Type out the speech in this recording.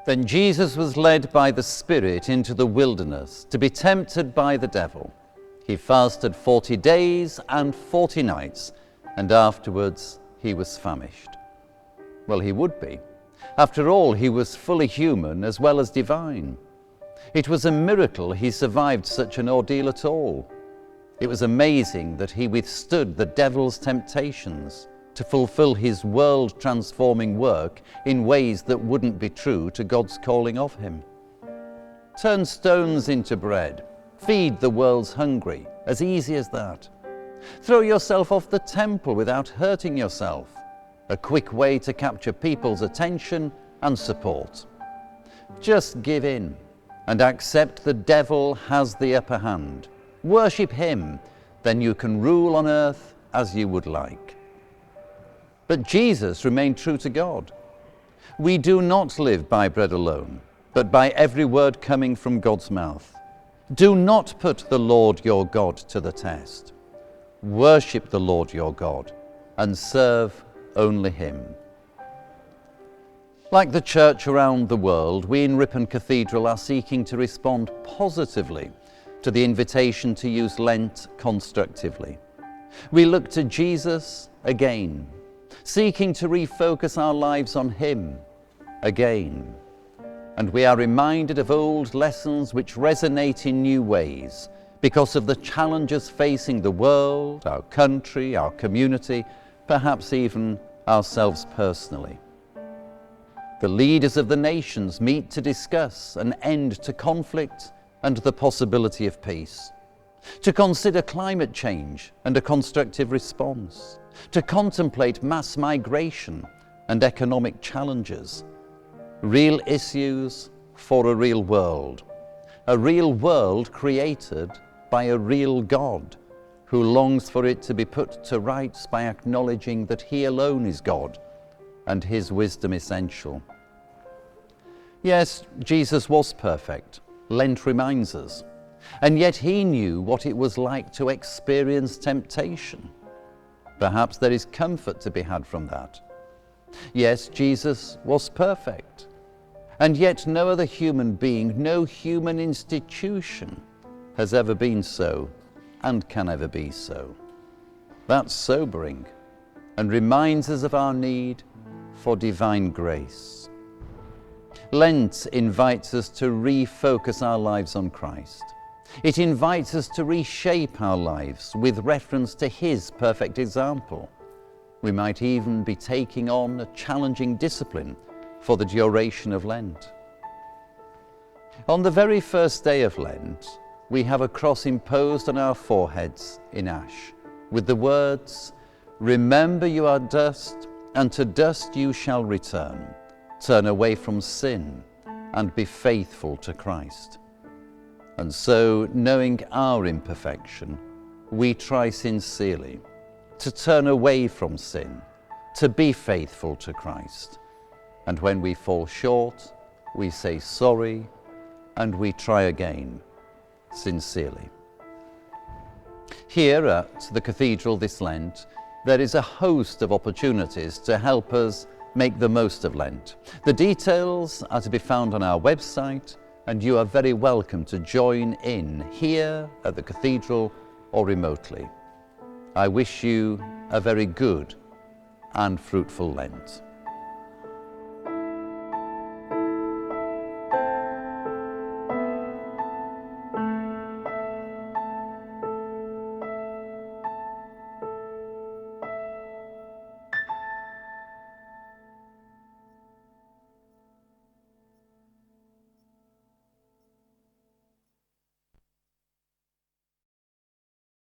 Then Jesus was led by the Spirit into the wilderness to be tempted by the devil. He fasted 40 days and 40 nights, and afterwards he was famished. Well, he would be. After all, he was fully human as well as divine. It was a miracle he survived such an ordeal at all. It was amazing that he withstood the devil's temptations to fulfill his world-transforming work in ways that wouldn't be true to God's calling of him. Turn stones into bread, feed the world's hungry, as easy as that. Throw yourself off the temple without hurting yourself, a quick way to capture people's attention and support. Just give in and accept the devil has the upper hand. Worship him, then you can rule on earth as you would like. But Jesus remained true to God. We do not live by bread alone, but by every word coming from God's mouth. Do not put the Lord your God to the test. Worship the Lord your God and serve only him. Like the church around the world, we in Ripon Cathedral are seeking to respond positively to the invitation to use Lent constructively. We look to Jesus again, seeking to refocus our lives on him again. And we are reminded of old lessons which resonate in new ways because of the challenges facing the world, our country, our community, perhaps even ourselves personally. The leaders of the nations meet to discuss an end to conflict and the possibility of peace, to consider climate change and a constructive response, to contemplate mass migration and economic challenges, real issues for a real world created by a real God who longs for it to be put to rights by acknowledging that he alone is God and his wisdom essential. Yes, Jesus was perfect, Lent reminds us, and yet he knew what it was like to experience temptation. Perhaps there is comfort to be had from that. Yes, Jesus was perfect, and yet no other human being, no human institution has ever been so and can ever be so. That's sobering and reminds us of our need for divine grace. Lent invites us to refocus our lives on Christ. It invites us to reshape our lives with reference to his perfect example. We might even be taking on a challenging discipline for the duration of Lent. On the very first day of Lent, we have a cross imposed on our foreheads in ash with the words, "Remember you are dust, and to dust you shall return. Turn away from sin and be faithful to Christ." And so, knowing our imperfection, we try sincerely to turn away from sin, to be faithful to Christ. And when we fall short, we say sorry and we try again, sincerely. Here at the Cathedral this Lent, there is a host of opportunities to help us make the most of Lent. The details are to be found on our website, and you are very welcome to join in here at the Cathedral or remotely. I wish you a very good and fruitful Lent.